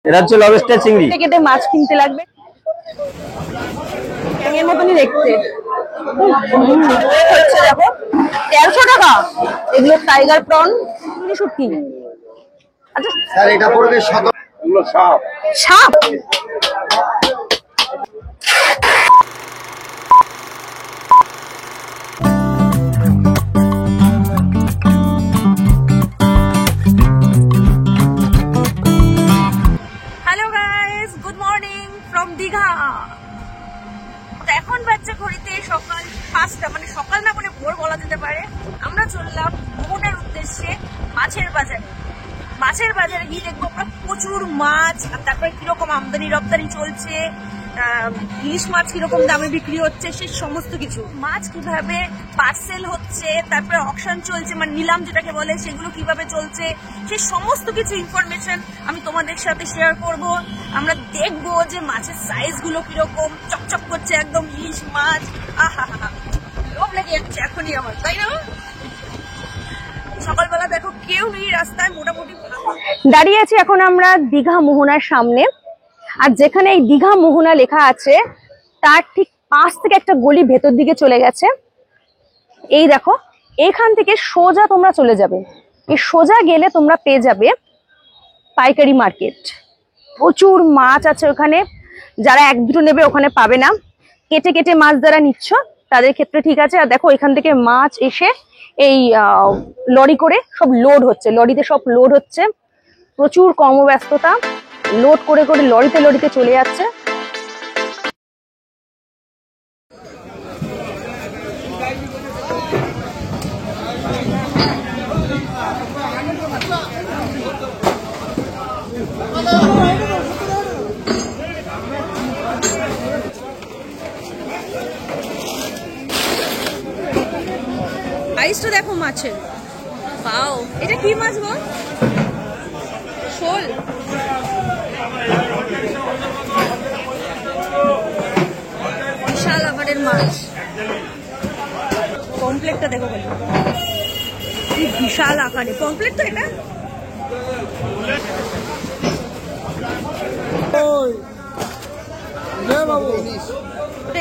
এটা হচ্ছে লবস্টার চিংড়ি। কেটে মাছ কিনতে লাগবে, এর মতনই দেখতে। হচ্ছে দেখো 1300 টাকা। এগুলো টাইগার প্রন, শুটকি। আচ্ছা স্যার এটা পড়বে 17। এগুলো সাপ। সাপ? Hello guys, good morning from Digha. এখন বাচ্চা ঘড়িতে সকাল 5টা, মানে সকাল না বলে ভোর বলা যেতে পারে। আমরা চললাম মোহনার উদ্দেশ্যে মাছের বাজারে। মাছের বাজারে গিয়ে দেখবো আমরা প্রচুর মাছ, আর তারপরে কিরকম আমদানি রপ্তানি চলছে, ইলিশ মাছ কিরকম দামে বিক্রি হচ্ছে, সেই সমস্ত কিছু। মাছ কিভাবে পার্সেল হচ্ছে, তারপরে অকশন চলছে, মানে নিলাম যেটাকে বলে, সেগুলো কিভাবে চলছে, সেই সমস্ত কিছু ইনফরমেশন আমি তোমাদের সাথে শেয়ার করব। আমরা দেখবো যে মাছের সাইজ গুলো কিরকম, চকচক করছে একদম ইলিশ মাছ। আহা হা, লোভ লেগে যাচ্ছে এখনই আমার, তাই না? সকালবেলা দেখো কেউ নেই রাস্তায়, মোটামুটি দাঁড়িয়ে আছি এখন আমরা দীঘা মোহনার সামনে। আর যেখানে এই দীঘা মোহনা লেখা আছে তার ঠিক পাশ থেকে একটা গলি ভেতর দিকে চলে গেছে। এই দেখো, এখান থেকে সোজা তোমরা চলে যাবে, এই সোজা গেলে তোমরা পেয়ে যাবে পাইকারি মার্কেট। প্রচুর মাছ আছে ওখানে, যারা এক দুটো নেবে ওখানে পাবে না। কেটে কেটে মাছ যারা নিচ্ছ তাদের ক্ষেত্রে ঠিক আছে। আর দেখো এখান থেকে মাছ এসে এই লরি করে সব লোড হচ্ছে, লরিতে সব লোড হচ্ছে। প্রচুর কর্মব্যস্ততা, লোড করে করে লরিতে লরিতে চলে যাচ্ছে। আইসটা দেখো মাছের, পাও। এটা কি মাছ গো? শোল? বিশাল আকারের মাছ। পমপ্লেটটা দেখো বলি, কি বিশাল আকারে পমপ্লেট। তো এটা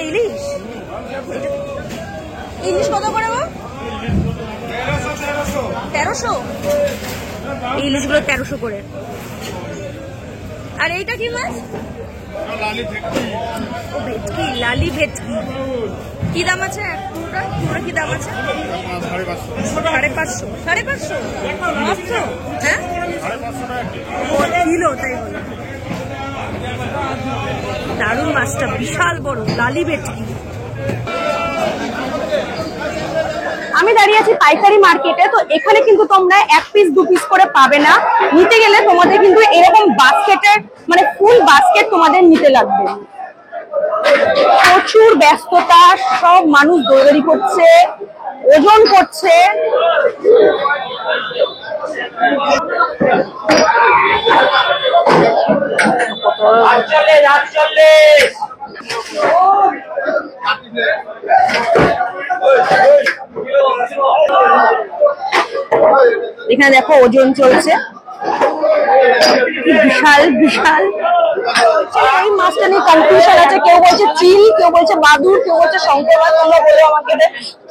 ইলিশ। ইলিশ কত করে গো? 1300। ইলিশ গুলো 1300 করে। আর এইটা কি মাছ? ও ভেটকি, লালি ভেটকি। কি দাম আছে? পুরো কি দাম আছে? 550। 550 মস্ত। হ্যাঁ কিলো, তাই বলে। দারুণ মাছটা, বিশাল বড় লালি ভেটকি। আমি দাঁড়িয়ে আছি পাইকারি মার্কেটে। তো এখানে কিন্তু তোমরা 1 পিস 2 পিস করে পাবে না, নিতে গেলে তোমাদের কিন্তু এরকম বাস্কেটের, মানে ফুল বাস্কেট তোমাদের নিতে লাগবে। প্রচুর ব্যস্ততা, সব মানুষ দৌড়াদৌড়ি করছে, ওজন করছে। এখানে দেখো ওজন চলছে, বিশাল বিশাল। এই মাছটা নিয়ে কনফিউশন আছে, কেউ বলছে চিল, কেউ বলছে বাদুর, কেউ বলছে শঙ্কর মাছ। তোমরা বলো আমাকে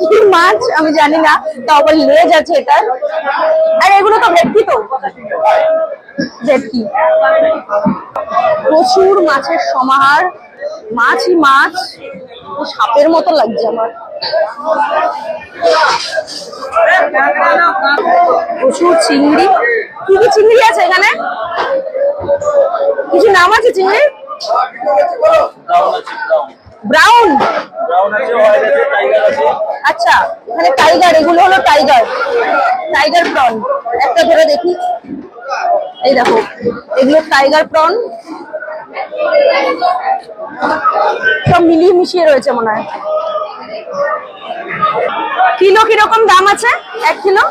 কি মাছ, আমি জানি না। তাও আবার লেজ আছে এটা। আর এগুলো তো ভেটকি, তো ভেটকি। প্রচুর মাছের সমাহার, মাছই মাছ। সাপের মতো লাগছে আমার। প্রচুর চিংড়ি। কি কি চিংড়ি আছে এখানে? কিছু নাম আছে চিংড়ির? ব্রাউন। আচ্ছা, এখানে টাইগার, এগুলো হলো টাইগার, টাইগার প্রন। একটা ধরে দেখি, এই দেখো এগুলো টাইগার প্রন। সব মিলিয়ে মিশিয়ে রয়েছে মনে হয়। কিলো কিরকম দাম আছে? 1 কিলো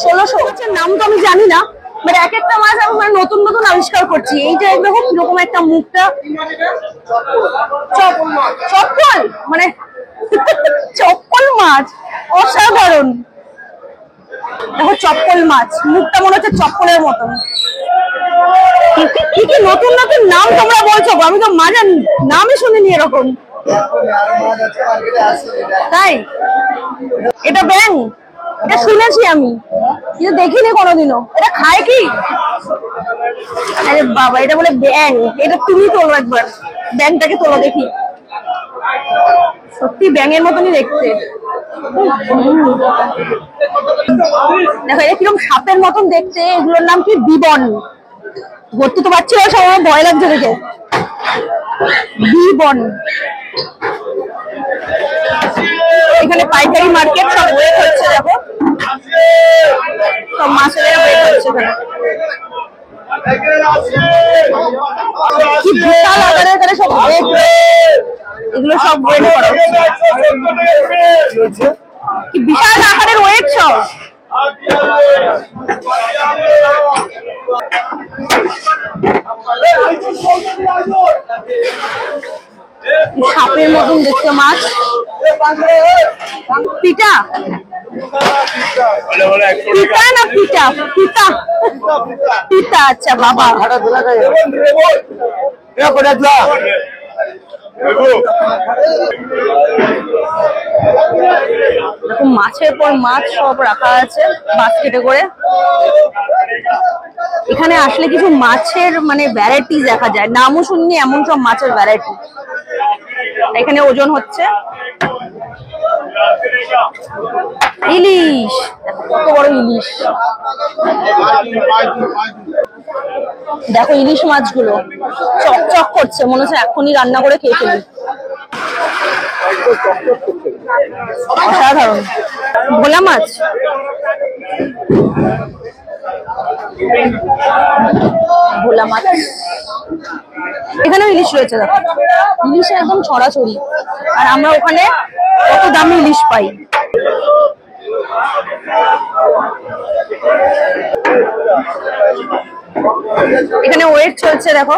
1600। নাম তো আমি জানি না, মানে এক একটা মাছ আমি মানে নতুন নতুন আবিষ্কার করছি। এইটা একদম কিরকম একটা মুখটা, চপ্পল, মানে চপ্পল মাছ, অসাধারণ। দেখো চপ্পল মাছ, মুখটা মনে হচ্ছে চপ্পলের মতন। কি কি নতুন নতুন নাম তোমরা বলছো, আমি তো মাছের নামই শুনিনি এরকম। তাই এটা ব্যাং, এটা শুনেছি আমি কিন্তু দেখিনি কোনোদিনও। এটা খায় কি? আরে বাবা, এটা বলে ব্যাং। এটা তুমি তোলো একবার, ব্যাংটাকে তোলো দেখি। সত্যি ব্যাঙের মতনই দেখতে। দেখো এটা কিরকম সাপের মতন দেখতে। এগুলোর নাম কি? বিবন। ধরতে তো পারছি না, সব আমার ভয় লাগছে দেখে। বিবন। এখানে পাইকারি মার্কেট, সব ওয়েট হচ্ছে। দেখো সব মাছের ওয়েট হচ্ছে এখানে। কি বিশাল আকারের এখানে সব ওয়েট, এগুলো সব ওয়েট করা হচ্ছে। কি বিশাল আকারের ওয়েট সব। সাপের মতন দেখতে মাছ। পিটা, পিটা না পিটা? পিটা, পিটা। আচ্ছা বাবা, মাছের পর মাছ সব রাখা আছে বাস্কেটে করে। এখানে আসলে কিছু মাছের মানে ভ্যারাইটি দেখা যায়, নামও শুনিনি এমন সব মাছের ভ্যারাইটি। এখানে ওজন হচ্ছে। ইলিশ, কত বড় ইলিশ। দেখো ইলিশ মাছগুলো চকচক করছে, মনে হচ্ছে এখনই রান্না করে খেয়ে ফেলি। অসাধারণ। ভোলা মাছ, ভোলা মাছ। এখানেও ইলিশ রয়েছে। দেখো ইলিশে একদম ছড়াছড়ি। আর আমরা ওখানে কত দামি ইলিশ পাই। এখানে ওয়েট চলছে। দেখো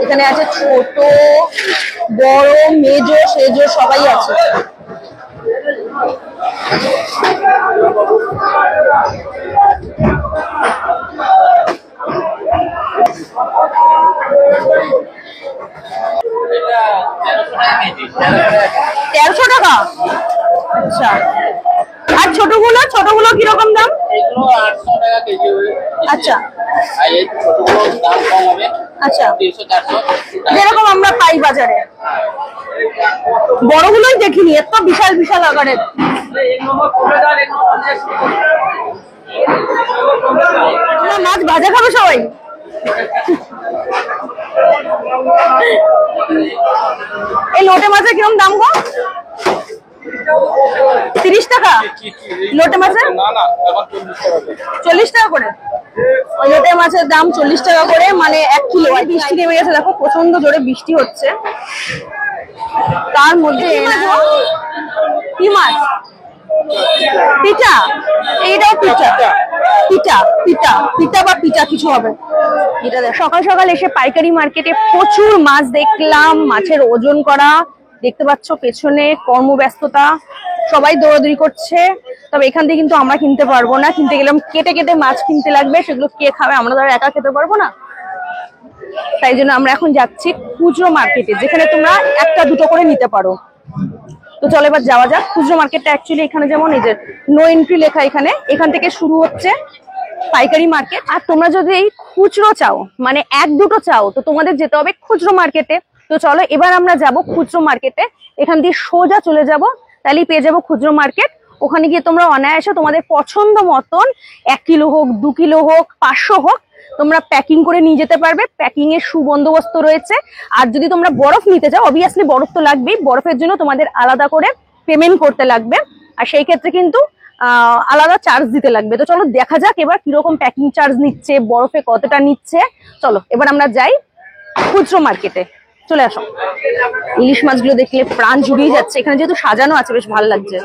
এখানে আছে ছোট বড় মেজো সেজো সবাই আছে। তেরোশো টাকা। আচ্ছা, আর ছোটগুলো ছোটগুলো কিরকম দাম? আচ্ছা আচ্ছা, যেরকম আমরা পাই বাজারে। বড়গুলোই দেখিনি, এত বিশাল বিশাল আকারের। মাছ ভাজা খাবে সবাই। এই লোটে মাছের কিরকম দাম গো? 30 টাকা লোটে মাছের? 40 টাকা করে। ওই লোটে মাছের দাম 40 টাকা করে, মানে 1 কিলো। আর বৃষ্টি নেমে গেছে, দেখো প্রচন্ড জোরে বৃষ্টি হচ্ছে। তার মধ্যে কি মাছ? পিঠা। এইটাও পিঠা, পিঠা পিঠা পিঠা বা পিঠা কিছু হবে। এটা সকাল সকাল এসে পাইকারি মার্কেটে প্রচুর মাছ দেখলাম, মাছের ওজন করা। দেখতে পাচ্ছ পেছনে কর্মব্যস্ততা, সবাই দৌড়াদৌড়ি করছে। তবে এখান থেকে কিন্তু আমরা কিনতে পারবো না, কিনতে গেলাম কেটে কেটে মাছ কিনতে লাগবে, সেগুলো কে খাবে? আমরা তো একা খেতে পারবো না। তাই জন্য আমরা এখন যাচ্ছি খুচরো মার্কেটে, যেখানে তোমরা একটা দুটো করে নিতে পারো। তো চলো এবার যাওয়া যাক খুচরো মার্কেটটা। অ্যাকচুয়ালি এখানে যেমন এই যে নো এন্ট্রি লেখা, এখান থেকে শুরু হচ্ছে পাইকারি মার্কেট। আর তোমরা যদি এই খুচরো চাও, মানে এক দুটো চাও, তো তোমাদের যেতে হবে খুচরো মার্কেটে। তো চলো এবার আমরা যাব খুচরো মার্কেটে। এখান দিয়ে সোজা চলে যাব, তাহলেই পেয়ে যাবো খুচরো মার্কেট। ওখানে গিয়ে তোমরা অনায়াসে তোমাদের পছন্দ মতন 1 কিলো হোক, 2 কিলো হোক, 500 হোক তোমরা প্যাকিং করে নিয়ে যেতে পারবে। প্যাকিং এর সুবন্দোবস্ত রয়েছে। আর যদি তোমরা বরফ নিতে চাও, অবভিয়াসলি বরফ তো লাগবেই, বরফের জন্য তোমাদের আলাদা করে পেমেন্ট করতে লাগবে। আর সেই ক্ষেত্রে কিন্তু আলাদা চার্জ দিতে লাগবে। তো চলো দেখা যাক এবার কিরকম প্যাকিং চার্জ নিচ্ছে, বরফে কতটা নিচ্ছে। চলো এবার আমরা যাই খুচরো মার্কেটে। চলে আসো। ইলিশ মাছগুলো দেখলে প্রাণ জুড়িয়ে যাচ্ছে। এখানে যেহেতু সাজানো আছে বেশ ভালো লাগছে।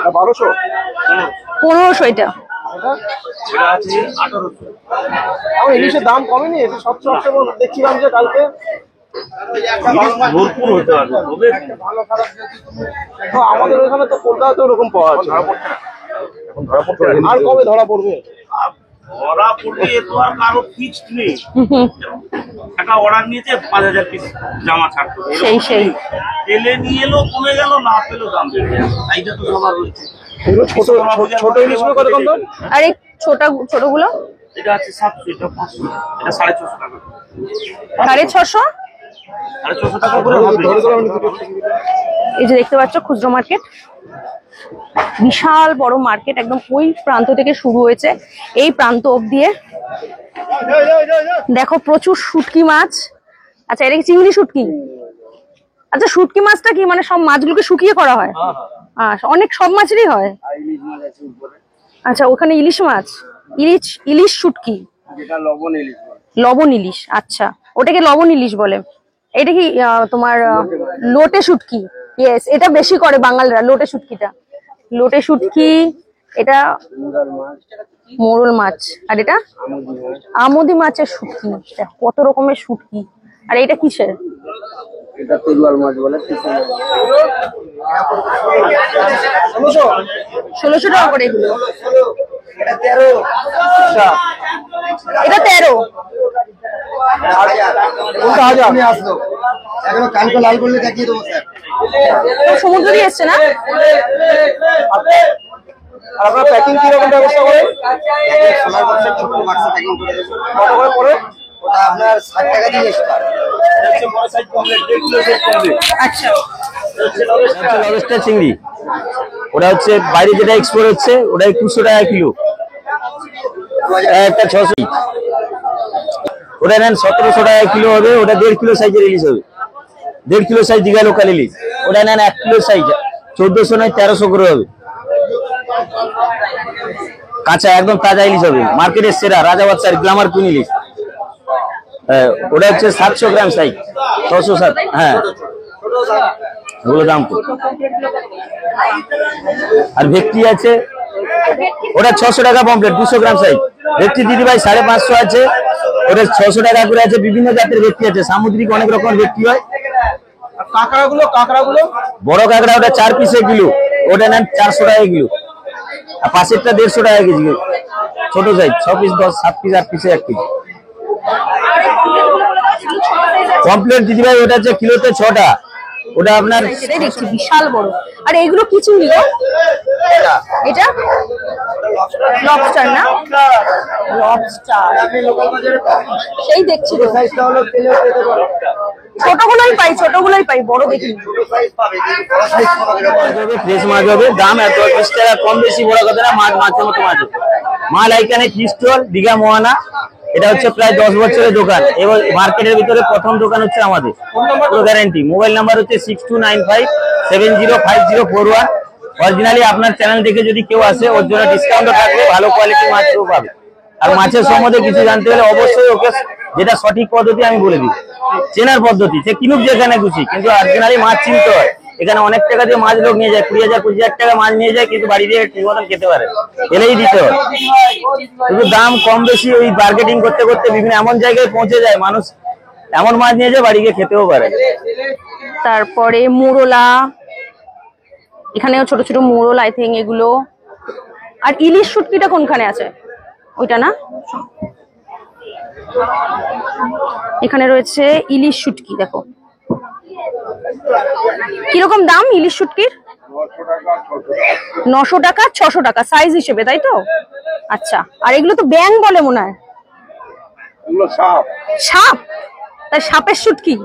1500 এটা। ইলিশের দাম কমেনি, 700-800 দেখছিলাম যে কালকে। আমাদের ওখানে তো কলকাতাতে ওরকম পাওয়া যাচ্ছে। আর কবে ধরা পড়বে? ধরা পড়বে এ তো আর কারো ফিক্সড নেই। একটা অর্ডার নিয়েছে 5000 পিস জামা ছাড়তে, সেই পেলে নিয়ে এলো, কমে গেল, না পেলেও দাম বেড়ে গেল। এইটা তো সবার রয়েছে। ছোট ইলিশগুলো কত কম দাম? আর এই ছোটগুলো এটা আছে 700, এটা 500, এটা 650 টাকা। 650? 650 টাকা করে হবে। এই যে দেখতে পাচ্ছ খুচরো মার্কেট, বিশাল বড় মার্কেট, একদম ওই প্রান্ত থেকে শুরু হয়েছে এই প্রান্ত অব্দি। দেখো প্রচুর শুটকি মাছ। আচ্ছা এটা কি চিংড়ি শুটকি? আচ্ছা শুটকি মাছটা কি মানে সব মাছগুলোকে শুকিয়ে করা হয়? অনেক সব মাছেরই হয়। আচ্ছা ওখানে ইলিশ মাছ, ইলিশ শুটকি, লবণ ইলিশ। আচ্ছা ওটাকে লবণ ইলিশ বলে। এটা কি তোমার লোটে শুটকি? ইয়েস, এটা বেশি করে বাঙালরা, লোটে শুটকিটা। লোটে শুটকি, এটা মোরল মাছ, আর এটা আমুদি মাছের শুটকি। কত রকমের শুটকি। আর এটা কিসের? এটা তেলুয়াল মাছ বলে। 1600 টাকা করে এগুলো। এটা 13। এটা 13। আমি আসলো এখনো কালকে লাল করলে দেখিয়ে দেবো স্যার। সমুদ্র দিয়ে এসছে না? আর আপনারা প্যাকিং কি রকম ব্যবস্থা করেন? সোনার বাক্সে ছোট বাক্সে প্যাকিং করে দেবো। কত করে পড়ে? ওটা আপনার 60 টাকা দিয়ে এক্সট্রা। আচ্ছা লবস্টার চিংড়ি, ওটা হচ্ছে বাইরে যেটা এক্সপোর্ট হচ্ছে, ওটা 200 টাকা কিলো। একটা 600, ওটা নেন 1700 টাকা কিলো হবে। ওটা 1.5 কিলো সাইজের ইলিশ হবে, 1.5 কিলো সাইজ দীঘা লোকাল ইলিশ। ওটা নেন 1 কিলো সাইজ, 1400 নয় 1300 করে হবে। কাঁচা একদম তাজা ইলিশ হবে, মার্কেটের সেরা রাজা বাচ্চার গ্লামার কুইন ইলিশ। ওটা হচ্ছে 700 গ্রাম সাইজ, 607। হ্যাঁ ওগুলো দাম কম। আর ভেটকি আছে, ওটা 600 টাকা পমপ্লেট, 200 গ্রাম সাইজ। ভেটকি দিদি ভাই 550 আছে, ওটা 600 টাকা করে আছে। বিভিন্ন জাতের ভেটকি আছে, সামুদ্রিক অনেক রকমের ভেটকি হয়। কাঁকড়াগুলো বড় কাঁকড়া ওটা 4 পিসে কিলো, ওটা নেন 400 টাকা কিলো। আর পাশেরটা 150 টাকা কেজি। ছোট সাইজ 6 পিস, 10, 7 পিস, 8 পিসে 1 কেজি কমপ্লেট দিদি ভাই। ওটা হচ্ছে কিলোতে 6টা, ওটা আপনার সেটাই দেখছি বিশাল বড়। আর এগুলো কি চিংড়ি গো? এটা লবস্টার না? লবস্টার সেই দেখছি তো। ছোটগুলোই পাই, বড় দেখি। ফ্রেশ মাছ হবে, দাম 10-20 টাকা কম বেশি বড় কথা না। মাছ মাছের মতো মাছ হবে। মাল এইখানে ফিশ স্টল দীঘা মোহনা। এটা হচ্ছে প্রায় 10 বছরের দোকান, এবং মার্কেটের ভিতরে প্রথম দোকান হচ্ছে আমাদের, পুরো গ্যারান্টি। মোবাইল নাম্বার হচ্ছে 6295705041। অরিজিনালি আপনার চ্যানেল দেখে যদি কেউ আসে, ওর জন্য ডিসকাউন্টও থাকবে, ভালো কোয়ালিটির মাছও পাবে। আর মাছের সম্বন্ধে কিছু জানতে হলে অবশ্যই ওকে যেটা সঠিক পদ্ধতি আমি বলে দিই, চেনার পদ্ধতি। সে কিনুক যেখানে খুশি, কিন্তু অরিজিনালি মাছ চিনতে হয়। এখানে অনেক টাকা দিয়ে মাছ লোক নিয়ে যায়, 20,000-25,000 টাকা মাছ নিয়ে যায়, কিন্তু বাড়ি দিয়ে ঠিক মতন খেতে পারে, এলেই দিতে হয়। শুধু দাম কম বেশি ওই মার্কেটিং করতে করতে বিভিন্ন এমন জায়গায় পৌঁছে যায়, মানুষ এমন মাছ নিয়ে যায় বাড়ি গিয়ে খেতেও পারে। তারপরে মোরলা, এখানেও ছোট ছোট মোরল, আই থিঙ্ক এগুলো। আর ইলিশ শুটকিটা কোনখানে আছে? ওইটা না? এখানে রয়েছে ইলিশ শুটকি। দেখো কিরকম দাম ইলিশ শুটকির? 900 টাকা 600 টাকা সাইজ হিসেবে, তাই তো? আচ্ছা। আর এগুলো তো ব্যাং বলে মনে হয়। সাপ? তাই সাপের শুটকি?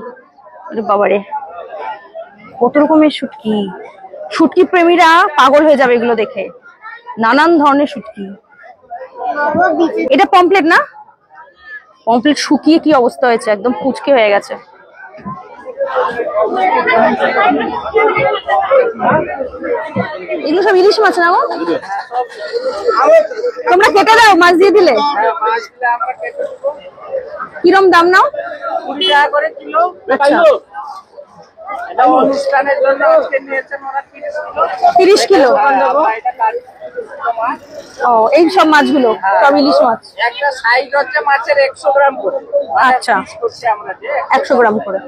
আরে বাবারে, কত রকমের শুটকি। শুটকি প্রেমীরা পাগল হয়ে যাবে এগুলো দেখে, নানান ধরনের শুটকি। এটা পমপ্লেট না? পমপ্লেট শুকিয়ে কি অবস্থা হয়েছে, একদম কুচকে হয়ে গেছে। এগুলো সব ইলিশ মাছ না গো? তোমরা কেটে দাও, মাছ দিয়ে দিলে? কিরম দাম নাও? 20 টাকা করে কিলো। আচ্ছা, এটা অনুষ্ঠানের জন্য আজকে নিয়েছেন ওরা 30 কিলো। এটা কারি মাছ। ও, এই সব মাছগুলো সব ইলিশ মাছ। একটা সাইজ হচ্ছে মাছের 100 গ্রাম করে। আচ্ছা, পিস করছি আমরা যে 100 গ্রাম করে।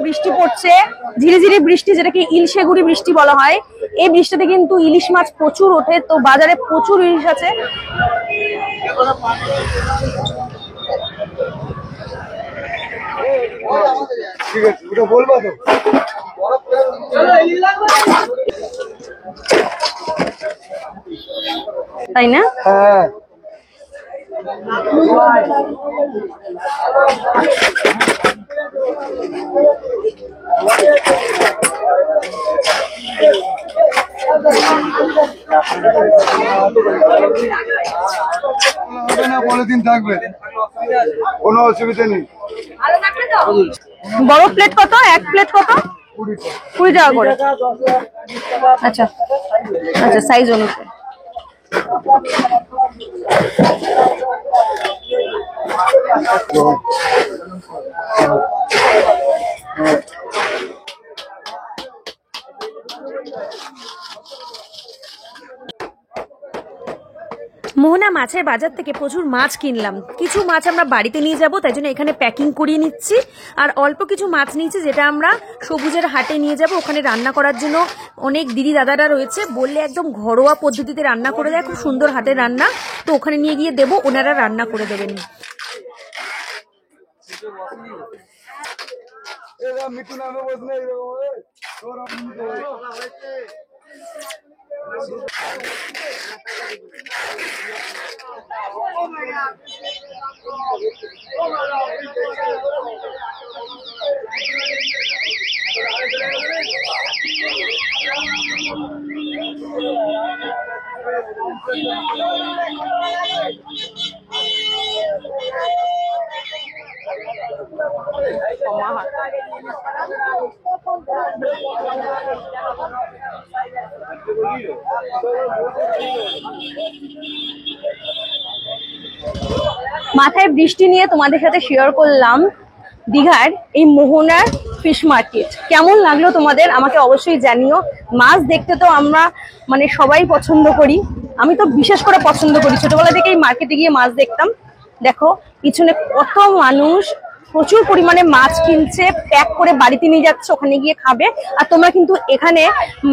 বৃষ্টি পড়ছে, ঝিরিঝিরি বৃষ্টি, যেটাকে ইলশেগুড়ি বৃষ্টি বলা হয়। এই বৃষ্টিতে কিন্তু ইলিশ মাছ প্রচুর ওঠে, তো বাজারে প্রচুর ইলিশ আছে। ঠিক আছে, ওটা বলবো তো। তাই না? হ্যাঁ, পলিথিন থাকবে, কোনো অসুবিধা নেই। বড় প্লেট কত? এক প্লেট কত? 20 টাকা করে। আচ্ছা আচ্ছা, সাইজ অনুসারে। মোহনা মাছের বাজার থেকে প্রচুর মাছ কিনলাম। কিছু মাছ আমরা বাড়িতে নিয়ে যাব, তাই জন্য এখানে প্যাকিং করিয়ে নিচ্ছি। আর অল্প কিছু মাছ নিয়েছি যেটা আমরা সবুজের হাটে নিয়ে যাব, ওখানে রান্না করার জন্য অনেক দিদি দাদারা রয়েছে, বললে একদম ঘরোয়া পদ্ধতিতে রান্না করে দেয়, খুব সুন্দর হাতের রান্না। তো ওখানে নিয়ে গিয়ে দেবো, ওনারা রান্না করে দেবেন। মাথায় বৃষ্টি নিয়ে তোমাদের সাথে শেয়ার করলাম দীঘার এই মোহনার ফিশ মার্কেট। কেমন লাগলো তোমাদের আমাকে অবশ্যই জানিও। মাছ দেখতে তো আমরা মানে সবাই পছন্দ করি, আমি তো বিশেষ করে পছন্দ করি, ছোটবেলা থেকে এই মার্কেটে গিয়ে মাছ দেখতাম। দেখো পিছনে কত মানুষ প্রচুর পরিমাণে মাছ কিনছে, প্যাক করে বাড়িতে নিয়ে যাচ্ছে, ওখানে গিয়ে খাবে। আর তোমরা কিন্তু এখানে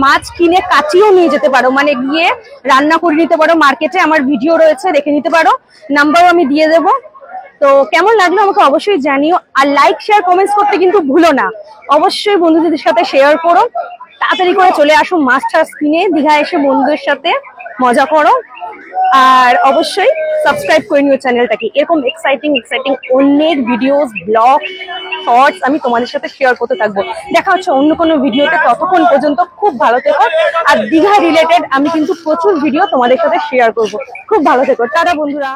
মাছ কিনে কাচিও নিয়ে যেতে পারো, মানে গিয়ে রান্না করে নিতে পারো মার্কেটে। আমার ভিডিও রয়েছে, দেখে নিতে পারো, নাম্বারও আমি দিয়ে দেবো। তো কেমন লাগলো আমাকে অবশ্যই জানিও। আর লাইক শেয়ার কমেন্টস করতে কিন্তু ভুলো না, অবশ্যই বন্ধুদের সাথে শেয়ার করো। তাড়াতাড়ি করে চলে আসো মাছ টাছ কিনে, দীঘা এসে বন্ধুদের সাথে মজা করো। আর অবশ্যই সাবস্ক্রাইব করে নিও চ্যানেলটাকে, এরকম এক্সাইটিং অনেক ভিডিওস, ব্লগ, শর্টস আমি তোমাদের সাথে শেয়ার করতে থাকবো। দেখা হচ্ছে অন্য কোনো ভিডিওতে, ততক্ষণ পর্যন্ত খুব ভালো থেকো। আর দীঘা রিলেটেড আমি কিন্তু প্রচুর ভিডিও তোমাদের সাথে শেয়ার করবো। খুব ভালো থেকো, টাটা বন্ধুরা।